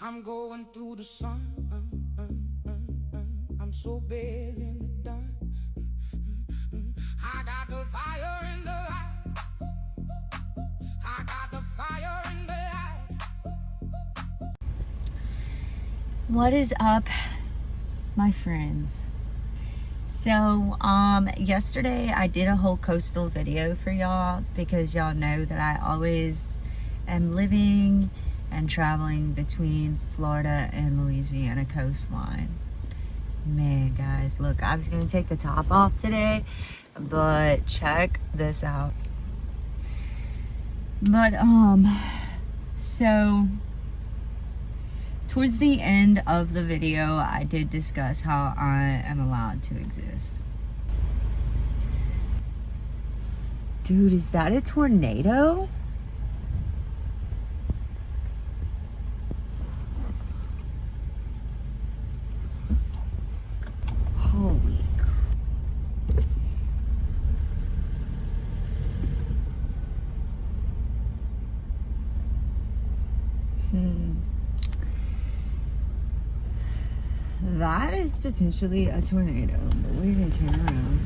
I'm going through the sun. I'm so big in the dark. I got the fire in the eyes. I got the fire in the eyes. What is up, my friends? So yesterday I did a whole coastal video for y'all because y'all know that I always am living and traveling between Florida and Louisiana coastline. Man, guys, look, I was gonna take the top off today, but check this out. But so towards the end of the video, I did discuss how I am allowed to exist. Dude, is that a tornado? Holy crap. That is potentially a tornado, but we're gonna turn around.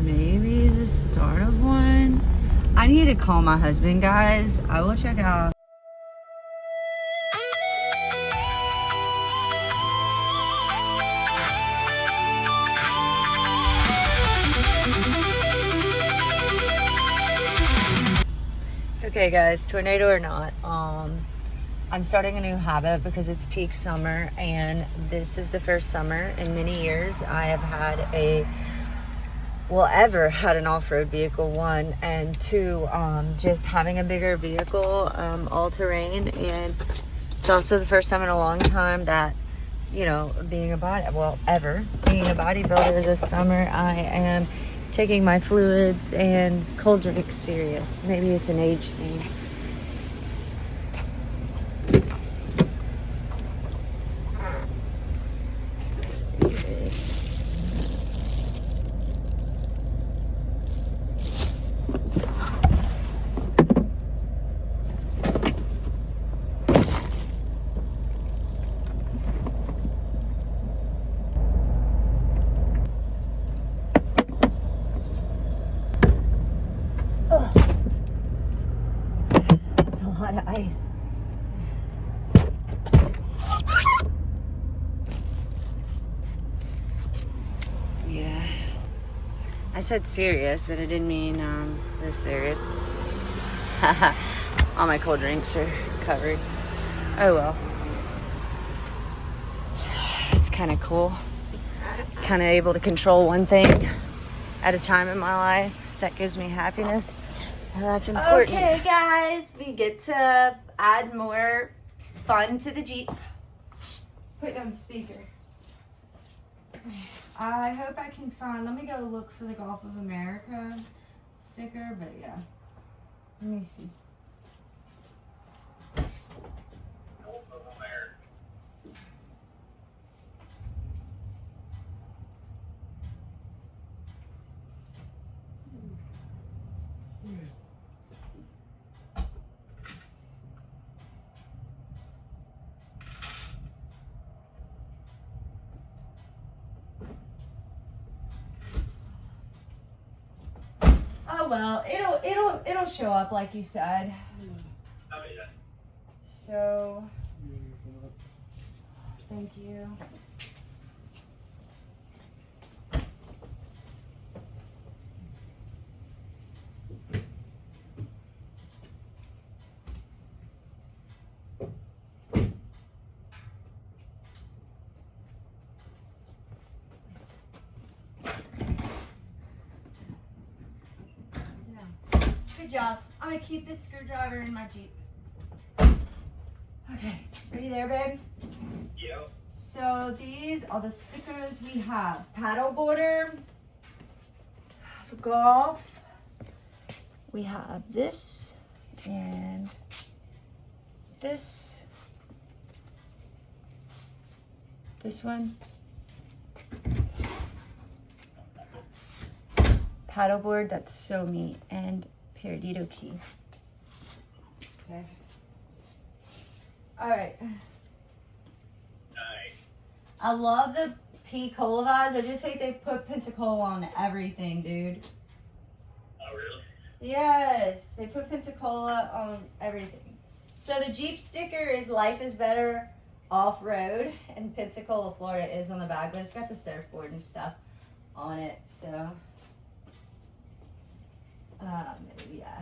Maybe the start of one. I need to call my husband, guys. I will check out. Okay guys, tornado or not, I'm starting a new habit because it's peak summer and this is the first summer in many years I have had ever had an off-road vehicle, one, and two, just having a bigger vehicle, all-terrain, and it's also the first time in a long time that, you know, being a bodybuilder this summer, I am taking my fluids and cold drinks serious. Maybe it's an age thing. It's a lot of ice. Yeah. I said serious, but I didn't mean this serious. All my cold drinks are covered. Oh well. It's kind of cool. Kind of able to control one thing at a time in my life. That gives me happiness. And that's important. Okay, guys, we get to add more fun to the Jeep. Put it on the speaker. I hope I can find, let me go look for the Gulf of America sticker, but yeah. Let me see. Gulf of America. Oh well, it'll show up like you said. Oh yeah. So, thank you. Good job. I'm gonna keep this screwdriver in my Jeep. Okay, ready there, babe? Yep. So these are the stickers we have. Paddleboarder, golf. We have this and this This one. Paddleboard, that's so neat. And Peridito key. Okay. Alright. Nice. I love the P Cola vibes. I just hate they put Pensacola on everything, dude. Oh, really? Yes, they put Pensacola on everything. So the Jeep sticker is Life is Better Off-Road, and Pensacola, Florida is on the back, but it's got the surfboard and stuff on it, so. Maybe, yeah.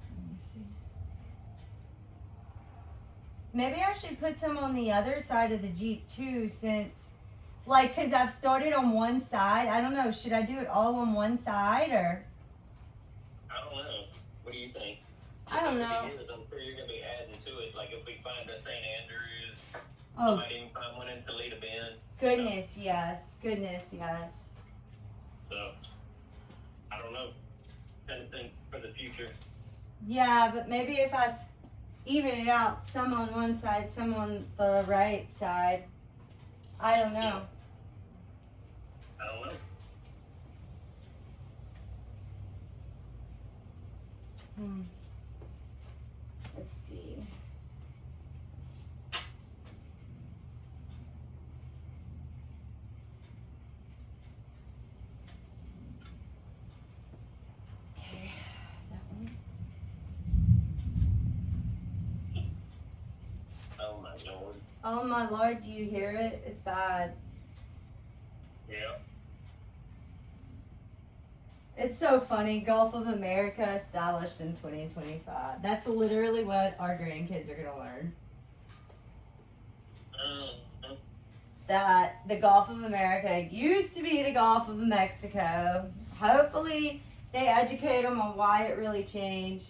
Let me see. Maybe I should put some on the other side of the Jeep too, since, like, cause I've started on one side. I don't know, should I do it all on one side, or? I don't know. What do you think? I don't know. I'm sure you're going to be adding to it. Like if we find a St. Andrews, Oh, we might even find one in Toledo Bend. goodness, yes. Goodness, yes. So, I don't know. Kind of think for the future. Yeah, but maybe if I even it out, some on one side, some on the right side. I don't know. I don't know. Let's see. Okay, that one. Oh my lord. Oh my lord, do you hear it? It's bad. Yeah. It's so funny. Gulf of America established in 2025. That's literally what our grandkids are going to learn. That the Gulf of America used to be the Gulf of Mexico. Hopefully they educate them on why it really changed.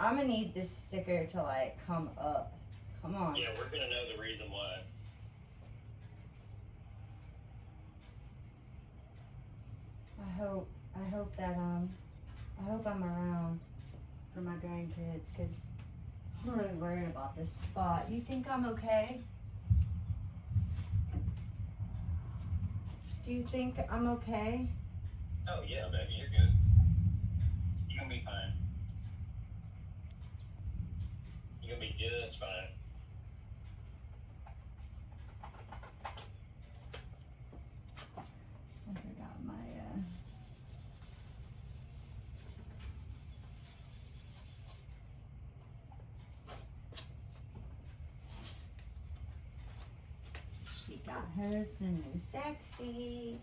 I'm going to need this sticker to like come up. Come on. Yeah, we're gonna know the reason why. I hope that I hope I'm around for my grandkids, because I'm really worried about this spot. You think I'm okay? Do you think I'm okay? Oh yeah, baby, you're good. You're gonna be fine. You're gonna be just fine. I forgot my she got her some new sexy.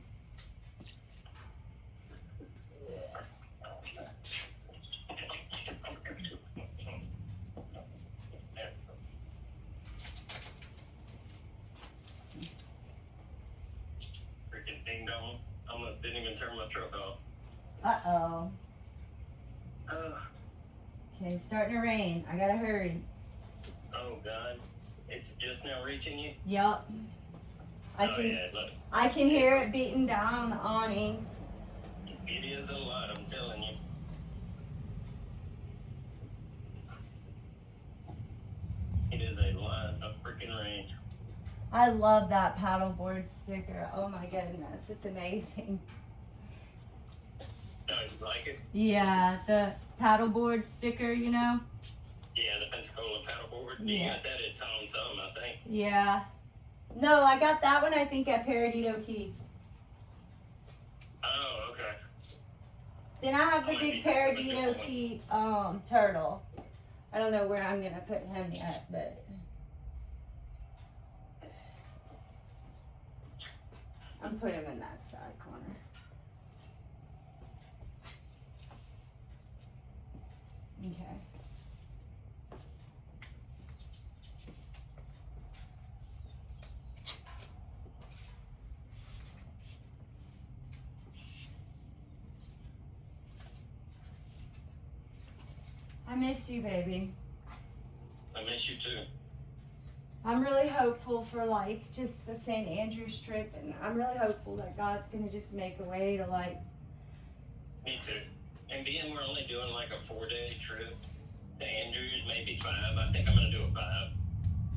Freaking ding dong. Almost didn't even turn my truck off. Uh-oh. Oh, Okay, it's starting to rain. I gotta hurry. oh God. It's just now reaching you? Yup. Oh yeah, look. I can hear it beating down on the awning. It is a lot, I'm telling you. It is a lot of freaking rain. I love that paddleboard sticker. Oh my goodness, it's amazing. Oh, you like it? Yeah, the paddleboard sticker, you know? Yeah, the Pensacola paddleboard. Yeah. You got that at Tom Thumb, I think. Yeah. No, I got that one, I think, at Peridito Key. Oh, okay. Then I have the Might big be a Peridito different one. Key turtle. I don't know where I'm going to put him yet, but... I'm putting him in that side corner. Okay. I miss you, baby. I miss you too. I'm really hopeful for like just a St. Andrew's trip, and I'm really hopeful that God's gonna just make a way to like. Me too. And being we're only doing like a 4-day trip to Andrews, maybe 5. I think I'm gonna do a 5.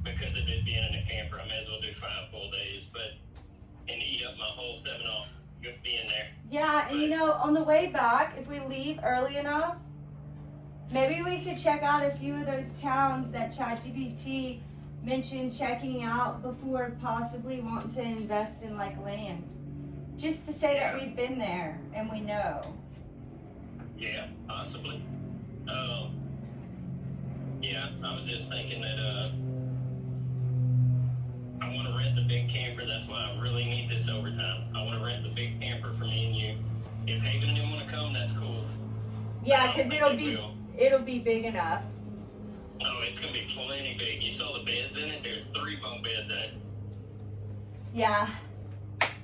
because of it being in a camper, I may as well do 5 full days, and eat up my whole 7 off being there. Yeah, and on the way back, if we leave early enough, maybe we could check out a few of those towns that ChatGPT mentioned checking out before possibly wanting to invest in like land. Just to say that we've been there and we know. Yeah, possibly. Yeah, I was just thinking that I want to rent the big camper. That's why I really need this overtime. I want to rent the big camper for me and you. If Haven didn't want to come, that's cool. Yeah, because it'll be big enough. Oh, it's gonna be plenty big. You saw the beds in it. There's 3 bunk beds in it. Yeah.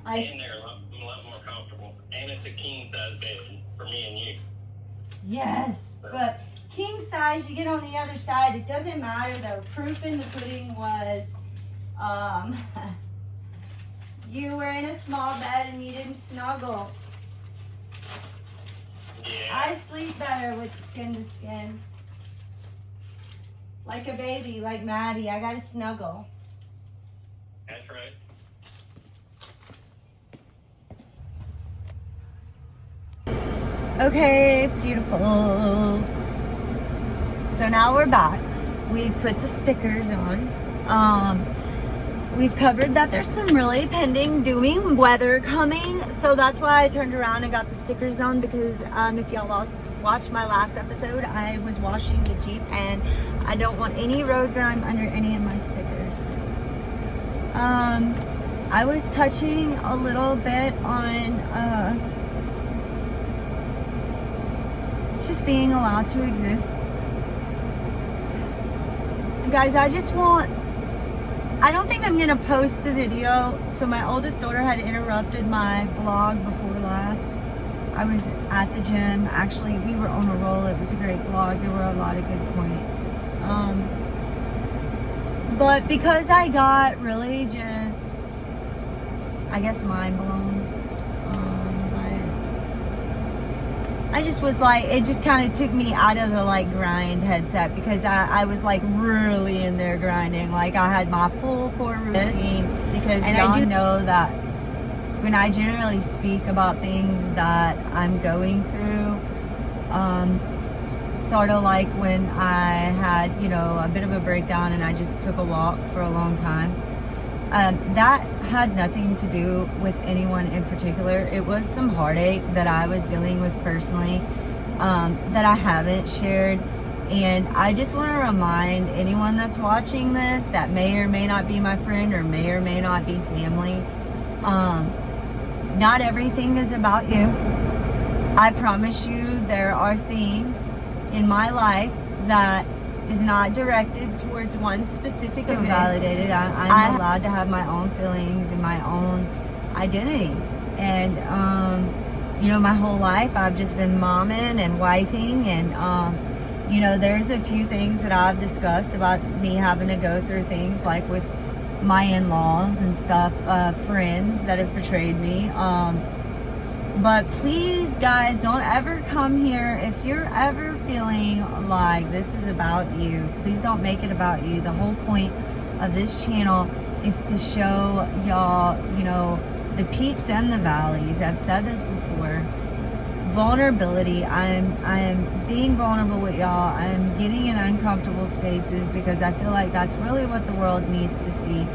And they're a lot more comfortable. And it's a king size bed for me and you. Yes, but king size, you get on the other side. It doesn't matter though. Proof in the pudding was, you were in a small bed and you didn't snuggle. Yeah. I sleep better with skin to skin. Like a baby, like Maddie. I gotta snuggle. That's right. Okay, beautifuls. So now we're back. We put the stickers on. We've covered that there's some really pending dooming weather coming, so that's why I turned around and got the stickers on, because if y'all watched my last episode, I was washing the Jeep and I don't want any road grime under any of my stickers. I was touching a little bit on just being allowed to exist. Guys, I don't think I'm gonna post the video. So my oldest daughter had interrupted my vlog before last. I was at the gym. Actually, we were on a roll. It was a great vlog. There were a lot of good points. But because I got really just, I guess, mind blown. I just was like, it just kind of took me out of the like grind headset, because I was like really in there grinding. Like I had my full core routine, because y'all know that when I generally speak about things that I'm going through, sort of like when I had, a bit of a breakdown and I just took a walk for a long time. That had nothing to do with anyone in particular. It was some heartache that I was dealing with personally, that I haven't shared. And I just want to remind anyone that's watching this that may or may not be my friend or may not be family, not everything is about you. I promise you there are things in my life that is not directed towards one specific event. Validated. I'm allowed to have my own feelings and my own identity. And, my whole life I've just been momming and wifing, and, there's a few things that I've discussed about me having to go through things like with my in-laws and stuff, friends that have betrayed me. But please, guys, don't ever come here. If you're ever feeling like this is about you, please don't make it about you. The whole point of this channel is to show y'all, the peaks and the valleys. I've said this before. Vulnerability. I'm being vulnerable with y'all. I'm getting in uncomfortable spaces because I feel like that's really what the world needs to see.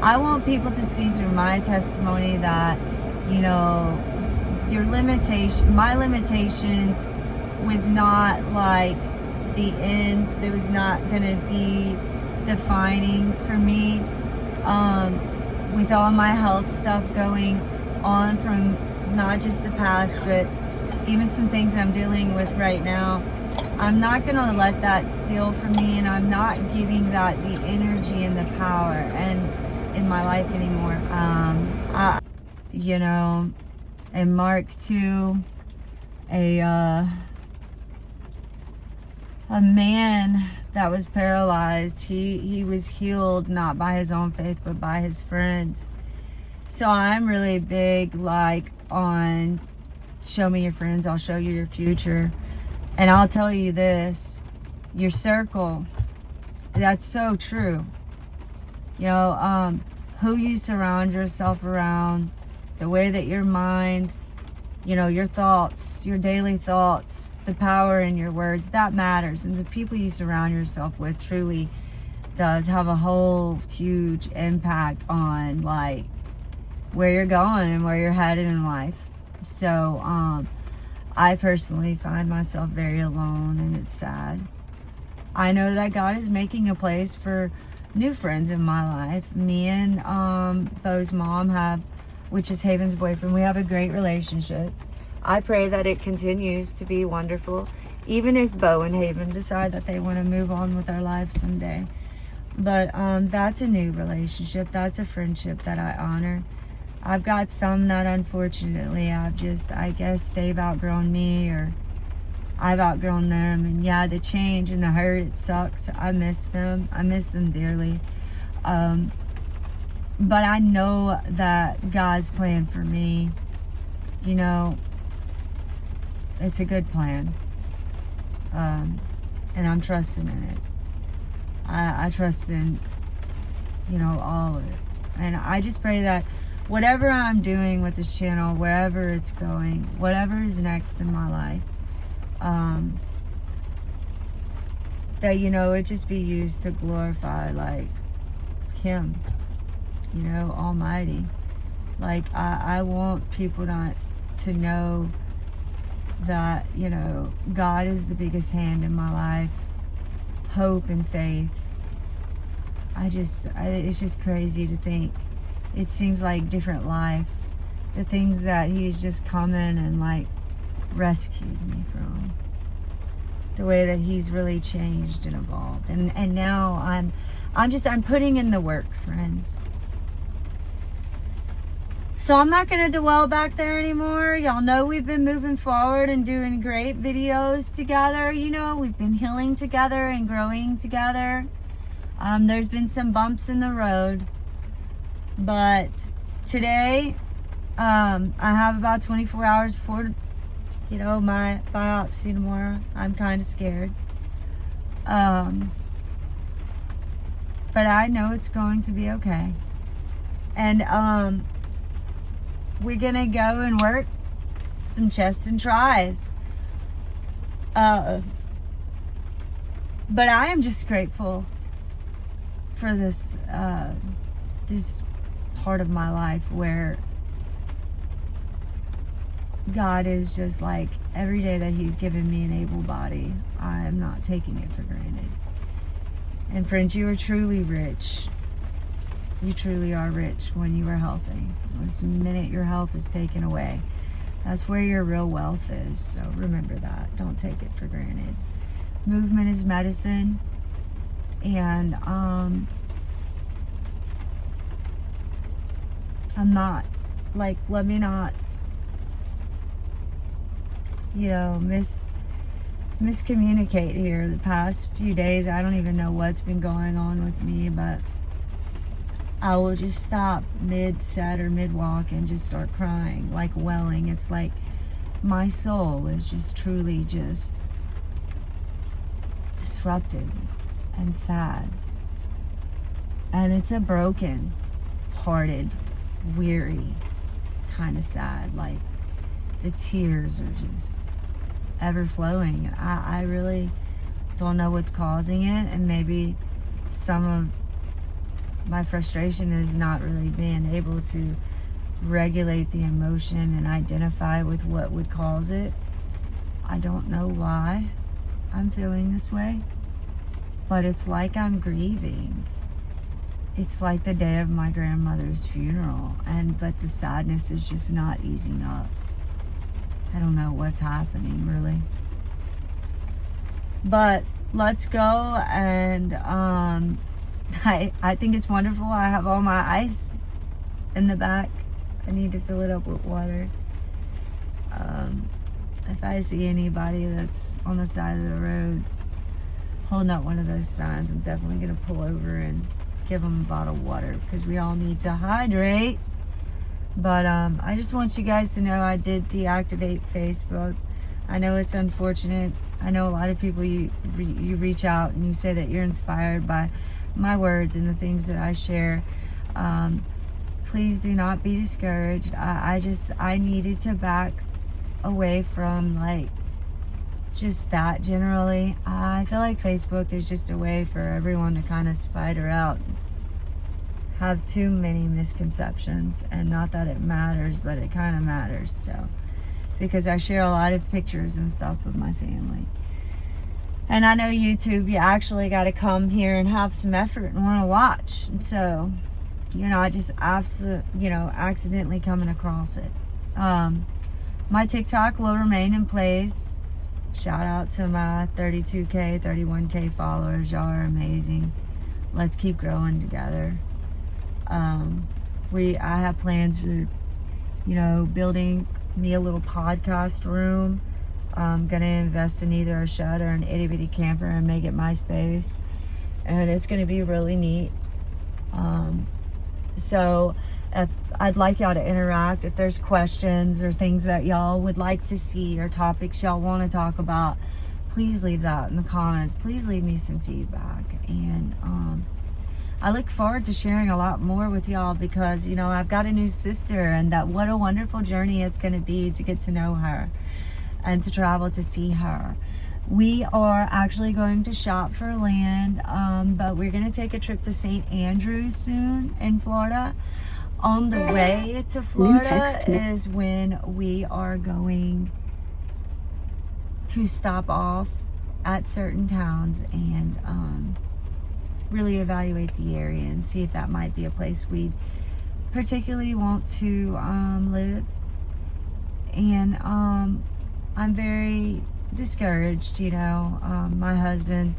I want people to see through my testimony that, my limitations was not like the end. It was not going to be defining for me. With all my health stuff going on from not just the past, but even some things I'm dealing with right now, I'm not going to let that steal from me, and I'm not giving that the energy and the power in my life anymore. In Mark 2, a man that was paralyzed, he was healed not by his own faith but by his friends. So I'm really big on show me your friends, I'll show you your future. And I'll tell you this, your circle, that's so true. You know, who you surround yourself around, the way that your mind, you know, your thoughts, your daily thoughts, the power in your words, that matters. And the people you surround yourself with truly does have a whole huge impact on like where you're going and where you're headed in life. So I personally find myself very alone, and it's sad. I know that God is making a place for new friends in my life. Me and Bo's mom have, which is Haven's boyfriend, we have a great relationship. I pray that it continues to be wonderful, even if Bo and Haven decide that they want to move on with their lives someday. But that's a new relationship. That's a friendship that I honor. I've got some that unfortunately I guess they've outgrown me, or I've outgrown them. And yeah, the change and the hurt, it sucks. I miss them. I miss them dearly. But I know that God's plan for me, you know, it's a good plan. And I'm trusting in it. I trust in, you know, all of it. And I just pray that whatever I'm doing with this channel, wherever it's going, whatever is next in my life, that, you know, it just be used to glorify like Him, you know, Almighty. Like I want people to know that, you know, God is the biggest hand in my life, hope and faith. It's just crazy to think. It seems like different lives, the things that He's just come in and like rescued me from, the way that He's really changed and evolved. And now I'm putting in the work, friends. So I'm not going to dwell back there anymore. Y'all know we've been moving forward and doing great videos together. You know, we've been healing together and growing together. There's been some bumps in the road. But today, I have about 24 hours before, you know, my biopsy tomorrow. I'm kind of scared. But I know it's going to be okay. And we're going to go and work some chest and tries. But I am just grateful for this part of my life where God is just like, every day that He's given me an able body, I am not taking it for granted. And friends, you are truly rich. You truly are rich when you are healthy. The minute your health is taken away, that's where your real wealth is. So remember that. Don't take it for granted. Movement is medicine. And I'm not, like, let me not, you know, miscommunicate here. The past few days, I don't even know what's been going on with me, but I will just stop mid-set or mid-walk and just start crying, like welling. It's like my soul is just truly just disrupted and sad. And it's a broken hearted, weary kind of sad. Like the tears are just ever flowing. I really don't know what's causing it, and maybe some of my frustration is not really being able to regulate the emotion and identify with what would cause it. I don't know why I'm feeling this way, but it's like I'm grieving. It's like the day of my grandmother's funeral, but the sadness is just not easing up. I don't know what's happening, really. But let's go, and I think it's wonderful. I have all my ice in the back. I need to fill it up with water. If I see anybody that's on the side of the road holding up one of those signs, I'm definitely going to pull over and give them a bottle of water, because we all need to hydrate. But I just want you guys to know I did deactivate Facebook. I know it's unfortunate. I know a lot of people, you reach out and you say that you're inspired by my words and the things that I share. Please do not be discouraged. I needed to back away from like just that generally. I feel like Facebook is just a way for everyone to kind of spider out, have too many misconceptions, and not that it matters, but it kind of matters. So, because I share a lot of pictures and stuff with my family. And I know YouTube, you actually got to come here and have some effort and want to watch. And so, you're not just accidentally coming across it. My TikTok will remain in place. Shout out to my 32K, 31K followers. Y'all are amazing. Let's keep growing together. I have plans for, building me a little podcast room. I'm going to invest in either a shed or an itty bitty camper and make it my space. And it's going to be really neat. So if I'd like y'all to interact, if there's questions or things that y'all would like to see or topics y'all want to talk about, please leave that in the comments. Please leave me some feedback. And I look forward to sharing a lot more with y'all because, I've got a new sister, and that what a wonderful journey it's going to be to get to know her and to travel to see her. We are actually going to shop for land, but we're going to take a trip to St. Andrews soon in Florida. On the way to Florida is when we are going to stop off at certain towns and really evaluate the area and see if that might be a place we particularly want to live. And I'm very discouraged, my husband,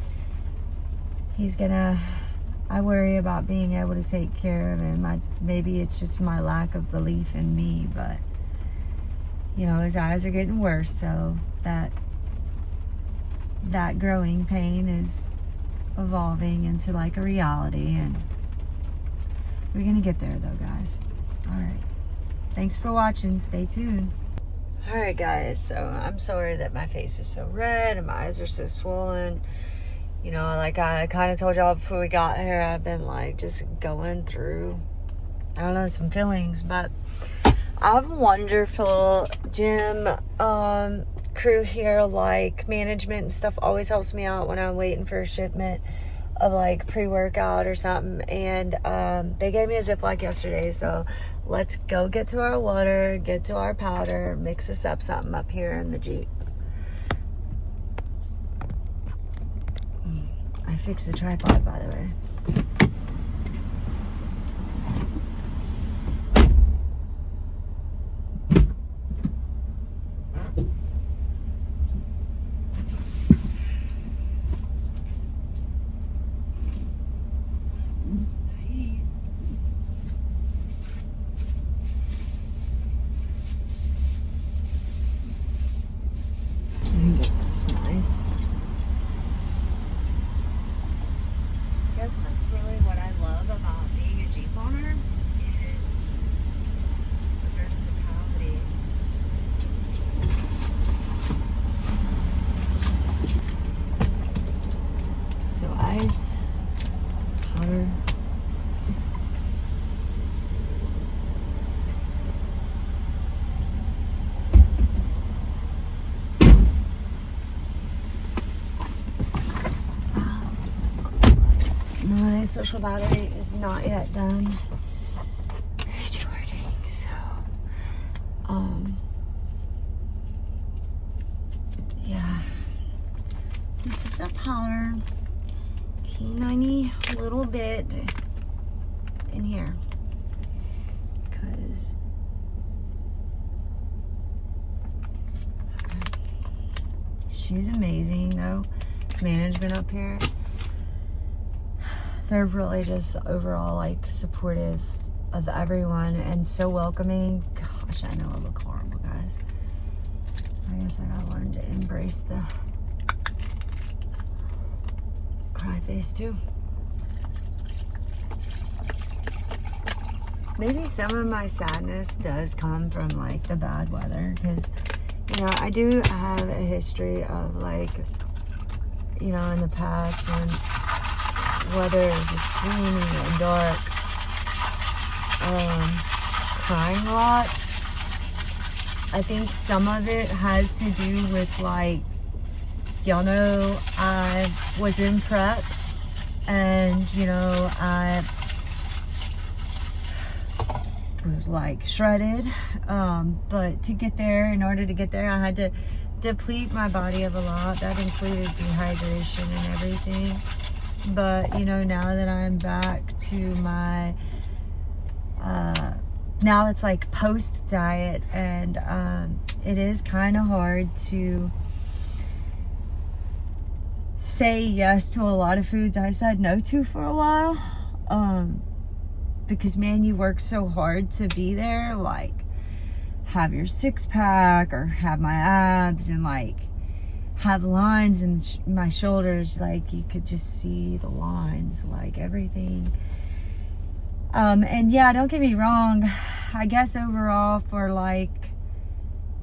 I worry about being able to take care of him. Maybe it's just my lack of belief in me, but his eyes are getting worse, so that growing pain is evolving into like a reality, and we're gonna get there though, guys. All right, thanks for watching. Stay tuned. Alright guys, so I'm sorry that my face is so red and my eyes are so swollen. Like I kind of told y'all before we got here, I've been like just going through, some feelings. But I have a wonderful gym crew here, like management and stuff always helps me out when I'm waiting for a shipment of like pre-workout or something. And they gave me a Ziploc yesterday, so let's go get to our water, get to our powder, mix this up something up here in the Jeep. I fixed the tripod, by the way. That's nice. I guess that's really what I love about being a Jeep owner is the versatility. So ice, powder. My social battery is not yet done recharging, so yeah, this is the powder, teeny little bit in here because she's amazing though. Management up here, they're really just overall like supportive of everyone and so welcoming. Gosh, I know I look horrible, guys. I guess I gotta learn to embrace the cry face too. Maybe some of my sadness does come from like the bad weather because I do have a history of like in the past when weather is just gloomy and dark. Crying a lot. I think some of it has to do with, like, y'all know I was in prep, and you know I was like shredded, but to get there, in order to get there, I had to deplete my body of a lot. That included dehydration and everything. But you know, now that I'm back to my now it's like post diet, and it is kind of hard to say yes to a lot of foods I said no to for a while, because man, you work so hard to be there, like have your six-pack or have my abs and like have lines in my shoulders, like you could just see the lines, like everything. And yeah, don't get me wrong, I guess overall, for like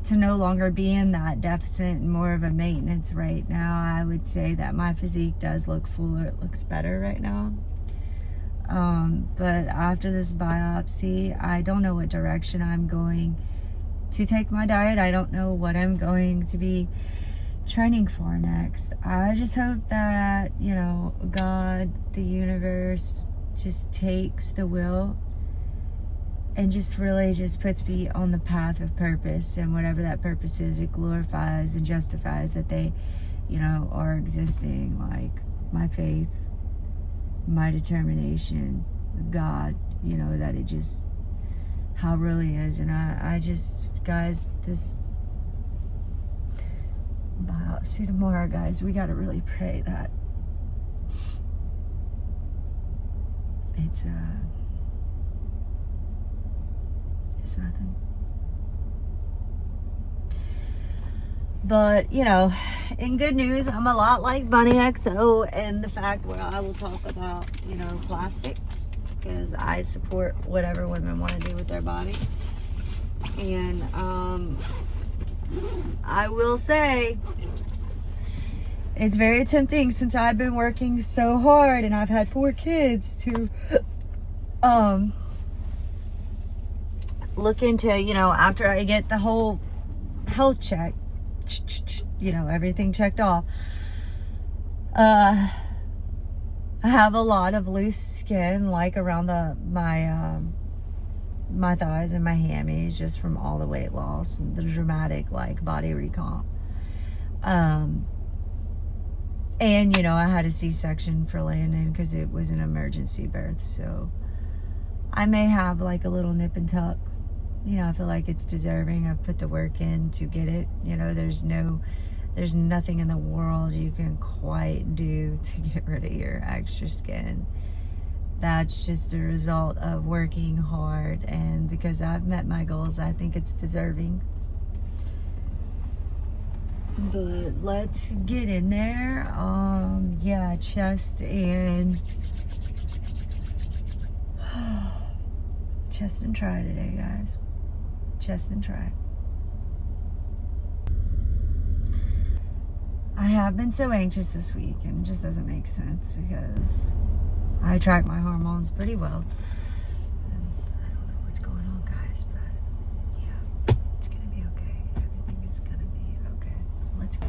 to no longer be in that deficit and more of a maintenance right now, I would say that my physique does look fuller. It looks better right now. But after this biopsy, I don't know what direction I'm going to take my diet. I don't know what I'm going to be training for next. I just hope that, you know, God, the universe, just takes the will and just really just puts me on the path of purpose, and whatever that purpose is, it glorifies and justifies that they, you know, are existing, like my faith, my determination, God, you know, that it just, how it really is. And I just, guys, this biopsy tomorrow, guys, we got to really pray that it's nothing. But, you know, in good news, I'm a lot like Bunny XO, and the fact where I will talk about, you know, plastics, because I support whatever women want to do with their body. And I will say, it's very tempting, since I've been working so hard and I've had 4 kids, to look into, you know, after I get the whole health check, you know, everything checked off, I have a lot of loose skin, like around my thighs and my hammies, just from all the weight loss and the dramatic, like, body recomp. And, you know, I had a C-section for Landon because it was an emergency birth. So I may have like a little nip and tuck. You know, I feel like it's deserving. I've put the work in to get it. You know, there's nothing in the world you can quite do to get rid of your extra skin. That's just a result of working hard. And because I've met my goals, I think it's deserving. But let's get in there. Yeah, chest and try today, guys. Chest and try. I have been so anxious this week, and it just doesn't make sense because I track my hormones pretty well. And I don't know what's going on, guys, but yeah, it's gonna be okay. Everything is gonna be okay. Let's go.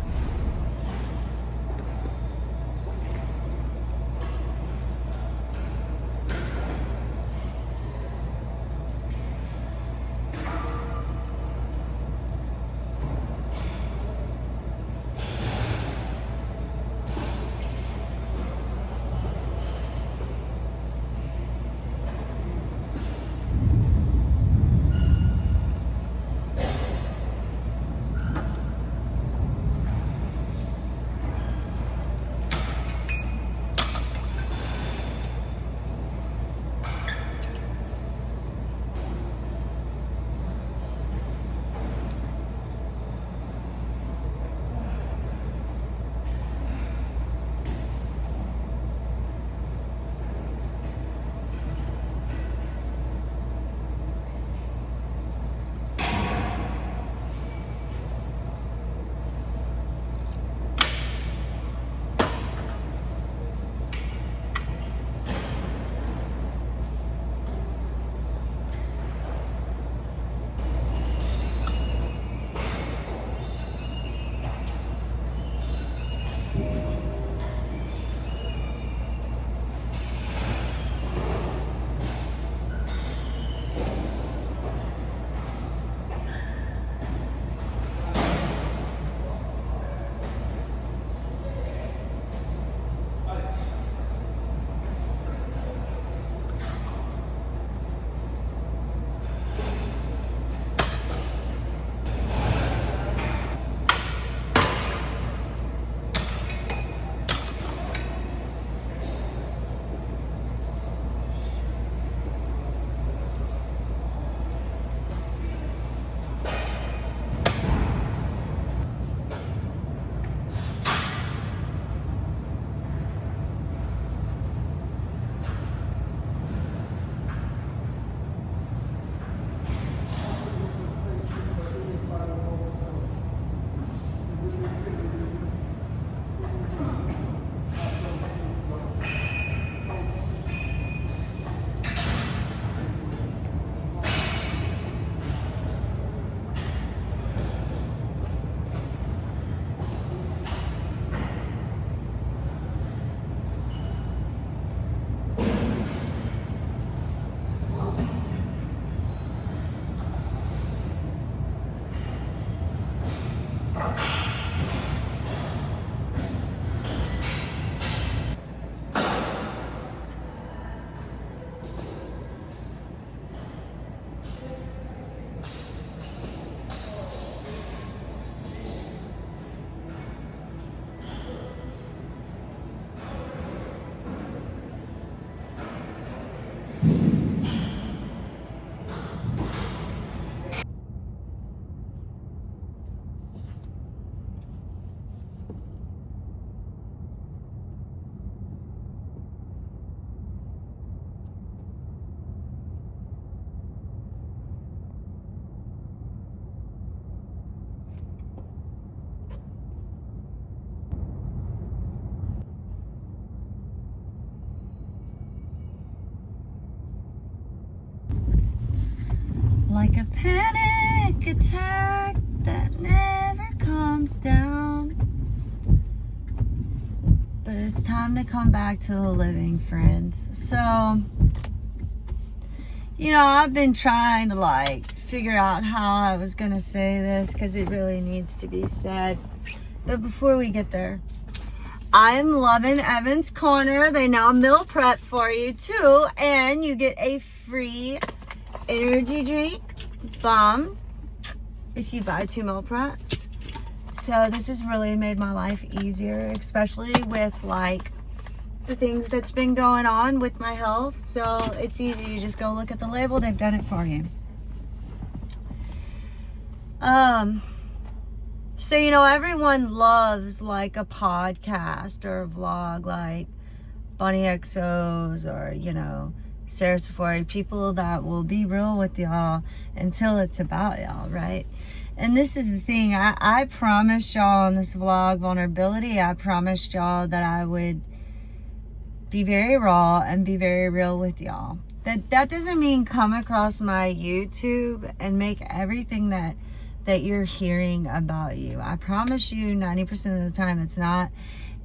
like a panic attack that never comes down. But it's time to come back to the living, friends. So, you know, I've been trying to like figure out how I was going to say this because it really needs to be said. But before we get there, I'm loving Evan's Corner. They now meal prep for you too. And you get a free energy drink bomb if you buy 2 meal preps. So this has really made my life easier, especially with like the things that's been going on with my health. So it's easy. You just go look at the label. They've done it for you. So, you know, everyone loves like a podcast or a vlog like Bonnie XO's or, you know, Sarah Safari, people that will be real with y'all until it's about y'all, right? And this is the thing, I promised y'all on this vlog, Vulnerability, I promised y'all that I would be very raw and be very real with y'all. That doesn't mean come across my YouTube and make everything that you're hearing about you. I promise you 90% of the time it's not.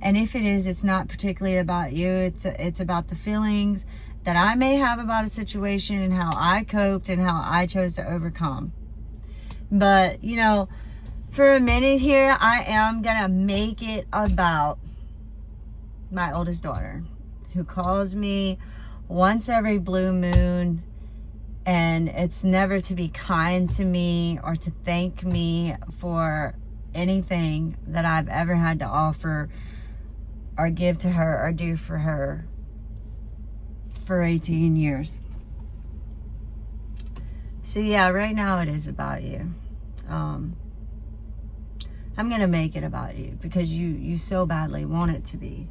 And if it is, it's not particularly about you. It's about the feelings that I may have about a situation and how I coped and how I chose to overcome. But, you know, for a minute here, I am going to make it about my oldest daughter, who calls me once every blue moon, and it's never to be kind to me or to thank me for anything that I've ever had to offer or give to her or do for her for 18 years. So yeah, right now it is about you. I'm gonna make it about you because you so badly want it to be.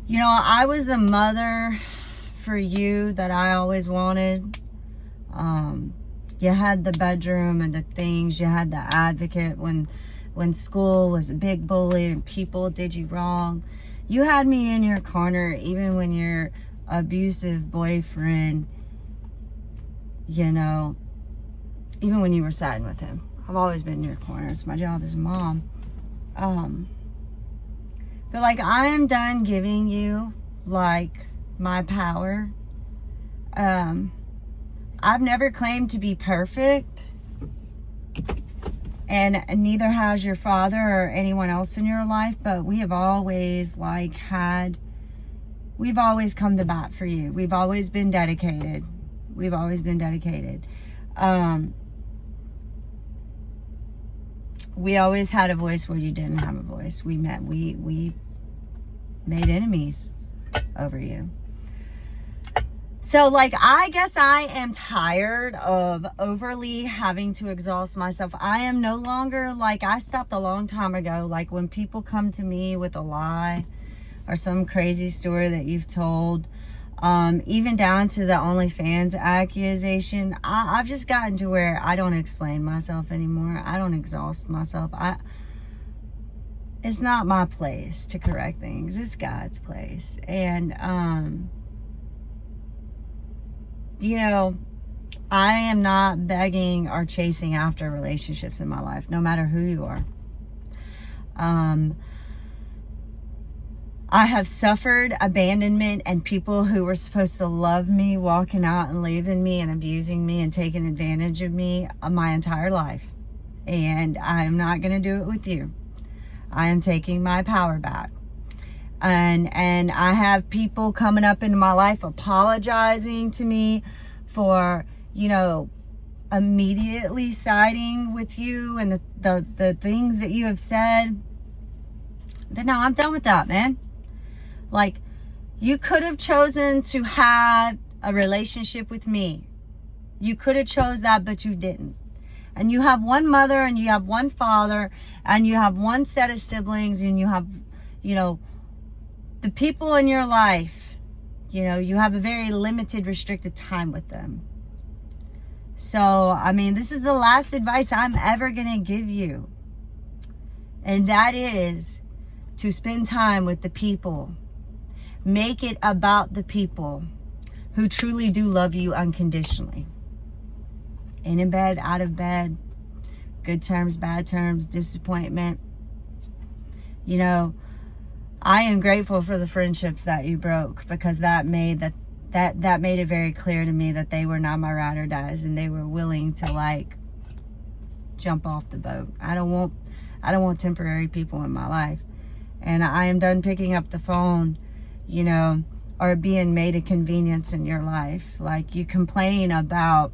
You know, I was the mother for you that I always wanted. You had the bedroom and the things. You had the advocate when school was a big bully and people did you wrong. You had me in your corner even when your abusive boyfriend, you know, even when you were siding with him. I've always been in your corner. It's my job as a mom. But like, I am done giving you like my power. I've never claimed to be perfect, and neither has your father or anyone else in your life, but we have always we've always come to bat for you. We've always been dedicated. We always had a voice where you didn't have a voice. We made enemies over you. So, like, I guess I am tired of overly having to exhaust myself. I am no longer, like, I stopped a long time ago. Like, when people come to me with a lie or some crazy story that you've told, even down to the OnlyFans accusation, I've just gotten to where I don't explain myself anymore. I don't exhaust myself. It's not my place to correct things. It's God's place. And, you know, I am not begging or chasing after relationships in my life, no matter who you are. I have suffered abandonment and people who were supposed to love me walking out and leaving me and abusing me and taking advantage of me my entire life. And I'm not going to do it with you. I am taking my power back. And I have people coming up into my life apologizing to me for, you know, immediately siding with you and the things that you have said. But no, I'm done with that, man. Like, you could have chosen to have a relationship with me. You could have chose that, but you didn't. And you have one mother and you have one father and you have one set of siblings and you have, you know, the people in your life, you know, you have a very limited, restricted time with them. So, I mean, this is the last advice I'm ever going to give you. And that is to spend time with the people. Make it about the people who truly do love you unconditionally. in bed, out of bed, good terms, bad terms, disappointment. You know, I am grateful for the friendships that you broke, because that made that made it very clear to me that they were not my ride or dies, and they were willing to like jump off the boat. I don't want temporary people in my life. And I am done picking up the phone, you know, or being made a convenience in your life. Like, you complain about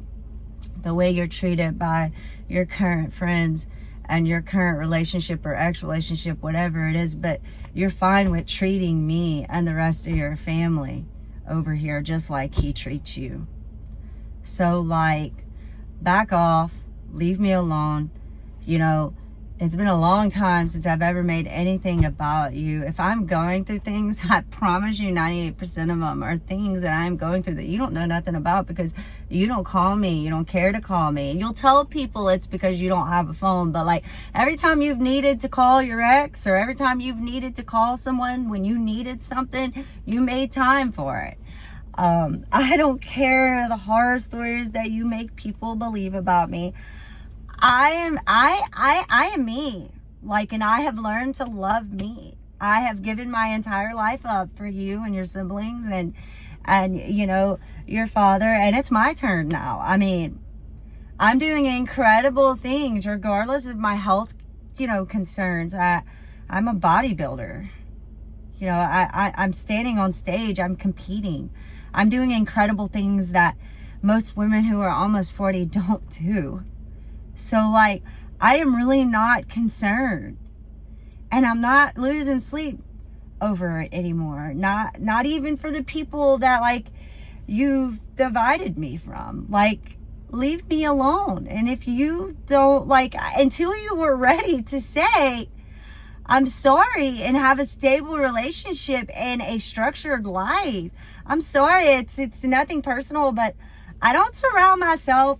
the way you're treated by your current friends and your current relationship or ex-relationship, whatever it is, but you're fine with treating me and the rest of your family over here just like he treats you. So, like, back off, leave me alone. You know, it's been a long time since I've ever made anything about you. If I'm going through things, I promise you 98% of them are things that I'm going through that you don't know nothing about, because you don't call me. You don't care to call me. And you'll tell people it's because you don't have a phone. But like, every time you've needed to call your ex, or every time you've needed to call someone when you needed something, you made time for it. I don't care the horror stories that you make people believe about me. I am me. Like, and I have learned to love me. I have given my entire life up for you and your siblings and you know, your father, and it's my turn now. I mean, I'm doing incredible things regardless of my health, you know, concerns. I'm a bodybuilder. You know, I'm standing on stage, I'm competing. I'm doing incredible things that most women who are almost 40 don't do. So, like, I am really not concerned. And I'm not losing sleep over it anymore. Not even for the people that, like, you've divided me from. Like, leave me alone. And if you don't, like, until you were ready to say, I'm sorry, and have a stable relationship and a structured life. I'm sorry, it's nothing personal, but I don't surround myself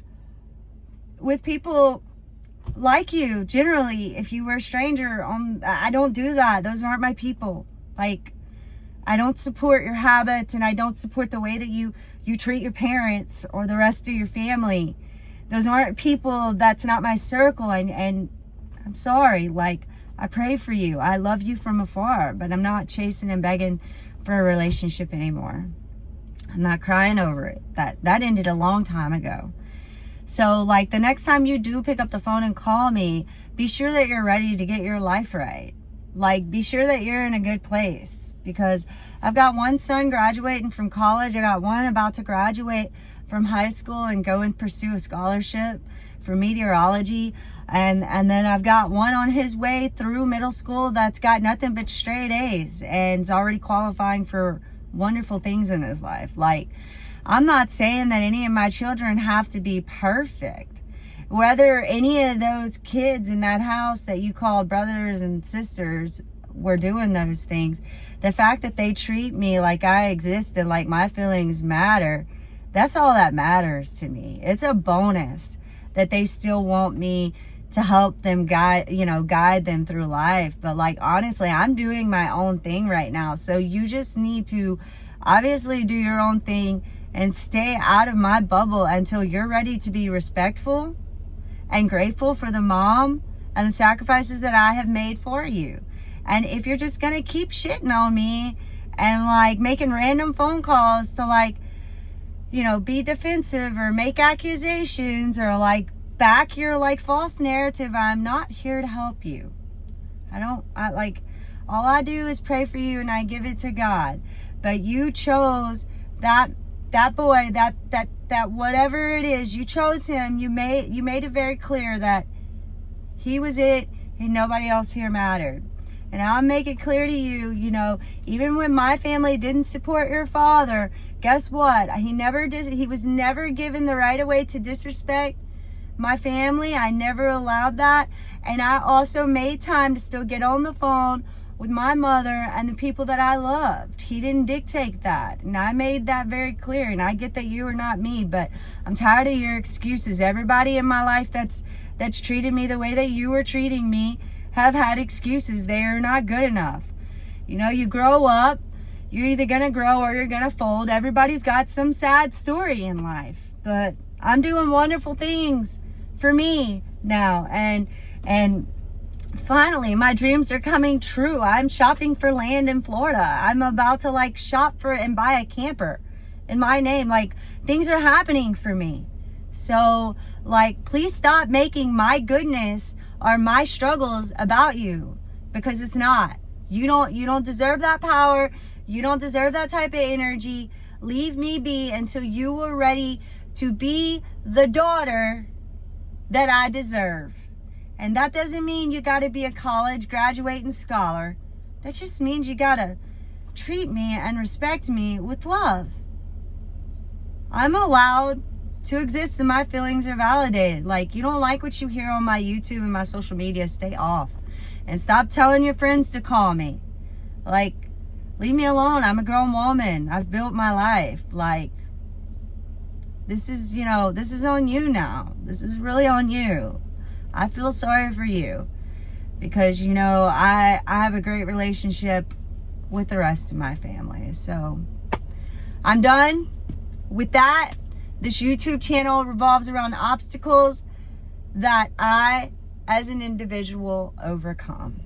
with people like you. Generally, if you were a stranger, I don't do that. Those aren't my people. Like, I don't support your habits, and I don't support the way that you treat your parents or the rest of your family. Those aren't people. That's not my circle. And I'm sorry. Like, I pray for you. I love you from afar, but I'm not chasing and begging for a relationship anymore. I'm not crying over it. That ended a long time ago. So, like, the next time you do pick up the phone and call me, be sure that you're ready to get your life right. Like, be sure that you're in a good place, because I've got one son graduating from college. I got one about to graduate from high school and go and pursue a scholarship for meteorology. And then I've got one on his way through middle school that's got nothing but straight A's and is already qualifying for wonderful things in his life. Like, I'm not saying that any of my children have to be perfect. Whether any of those kids in that house that you call brothers and sisters were doing those things, the fact that they treat me like I exist and like my feelings matter, that's all that matters to me. It's a bonus that they still want me to help them guide them through life. But, like, honestly, I'm doing my own thing right now. So you just need to obviously do your own thing and stay out of my bubble until you're ready to be respectful and grateful for the mom and the sacrifices that I have made for you. And if you're just gonna keep shitting on me and, like, making random phone calls to, like, you know, be defensive or make accusations or, like, back your, like, false narrative, I'm not here to help you. All I do is pray for you and I give it to God. But you chose that boy, that whatever it is, you chose him. You made it very clear that he was it and nobody else here mattered. And I'll make it clear to you, you know, even when my family didn't support your father, guess what? He was never given the right of way to disrespect my family. I never allowed that. And I also made time to still get on the phone with my mother and the people that I loved. He didn't dictate that. And I made that very clear. And I get that you are not me, but I'm tired of your excuses. Everybody in my life that's treated me the way that you were treating me have had excuses. They are not good enough. You know, you grow up, you're either going to grow or you're going to fold. Everybody's got some sad story in life. But I'm doing wonderful things for me now. And finally, my dreams are coming true. I'm shopping for land in Florida. I'm about to like shop for and buy a camper in my name. Like, things are happening for me. So like, please stop making my goodness or my struggles about you, because it's not. You don't deserve that power. You don't deserve that type of energy. Leave me be until you are ready to be the daughter that I deserve. And that doesn't mean you got to be a college graduating scholar. That just means you got to treat me and respect me with love. I'm allowed to exist and my feelings are validated. Like, you don't like what you hear on my YouTube and my social media, stay off. And stop telling your friends to call me. Like, leave me alone. I'm a grown woman. I've built my life. Like, this is, you know, this is on you now. This is really on you. I feel sorry for you because, you know, I have a great relationship with the rest of my family. So I'm done with that. This YouTube channel revolves around obstacles that I, as an individual, overcome.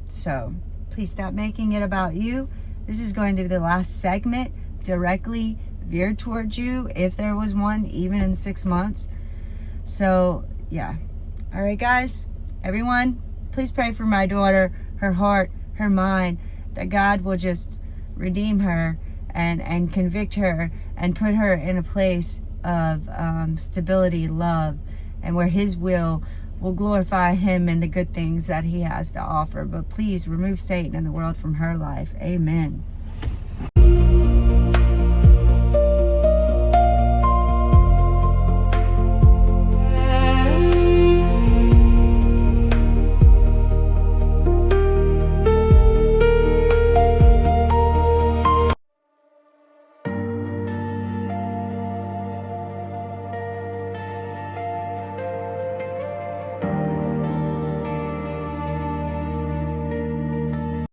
So please stop making it about you. This is going to be the last segment directly veered towards you, if there was one, even in 6 months. So yeah. All right, guys, everyone, please pray for my daughter, her heart, her mind, that God will just redeem her and convict her and put her in a place of stability, love, and where his will glorify him and the good things that he has to offer. But please remove Satan and the world from her life. Amen.